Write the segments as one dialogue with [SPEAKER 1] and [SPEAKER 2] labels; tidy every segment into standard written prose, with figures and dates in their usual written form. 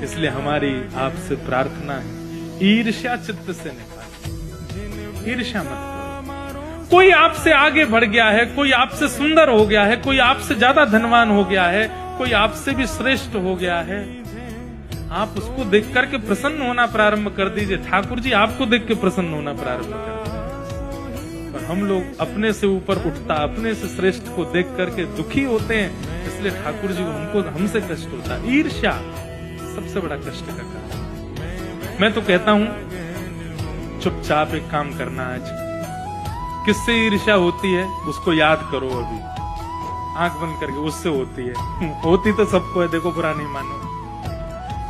[SPEAKER 1] इसलिए हमारी आपसे प्रार्थना है, ईर्ष्या चित्त से निकाल, ईर्ष्या मत करो। कोई आपसे आगे बढ़ गया है, कोई आपसे सुंदर हो गया है, कोई आपसे ज्यादा धनवान हो गया है, कोई आपसे भी श्रेष्ठ हो गया है, आप उसको देख करके प्रसन्न होना प्रारंभ कर दीजिए। ठाकुर जी आपको देख के प्रसन्न होना प्रारंभ कर दीजिए। पर हम लोग अपने से ऊपर उठता, अपने से श्रेष्ठ को देख करके दुखी होते हैं, इसलिए ठाकुर जी को हमको हमसे कष्ट होता है। ईर्ष्या सबसे बड़ा कष्ट का कारण। मैं तो कहता हूं चुपचाप एक काम करना, आज किससे ईर्ष्या होती है उसको याद करो, अभी आंख बंद करके, उससे होती है। होती तो सबको है, देखो बुरा नहीं मानो।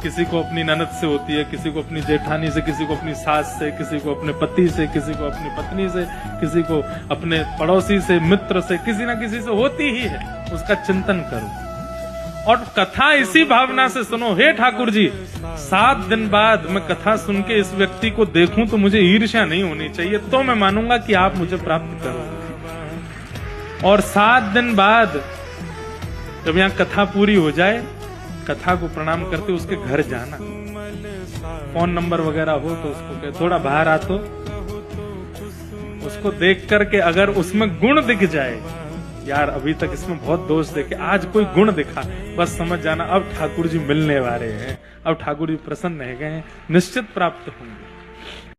[SPEAKER 1] किसी को अपनी ननद से होती है, किसी को अपनी जेठानी से, किसी को अपनी सास से, किसी को अपने पति से, किसी को अपनी पत्नी से, किसी को अपने पड़ोसी से, मित्र से, किसी ना किसी से होती ही है। उसका चिंतन करो और कथा इसी भावना से सुनो, हे ठाकुर जी 7 दिन बाद मैं कथा सुन के इस व्यक्ति को देखूं तो मुझे ईर्ष्या नहीं होनी चाहिए, तो मैं मानूंगा कि आप मुझे प्राप्त करो। और 7 दिन बाद जब यहाँ कथा पूरी हो जाए, कथा को प्रणाम करते उसके घर जाना, फोन नंबर वगैरह हो तो उसको कहे थोड़ा बाहर आ, तो उसको देख करके अगर उसमें गुण दिख जाए, यार अभी तक इसमें बहुत दोष देखे, आज कोई गुण दिखा, बस समझ जाना अब ठाकुर जी मिलने वाले हैं, अब ठाकुर जी प्रसन्न रह गए हैं, निश्चित प्राप्त होंगे।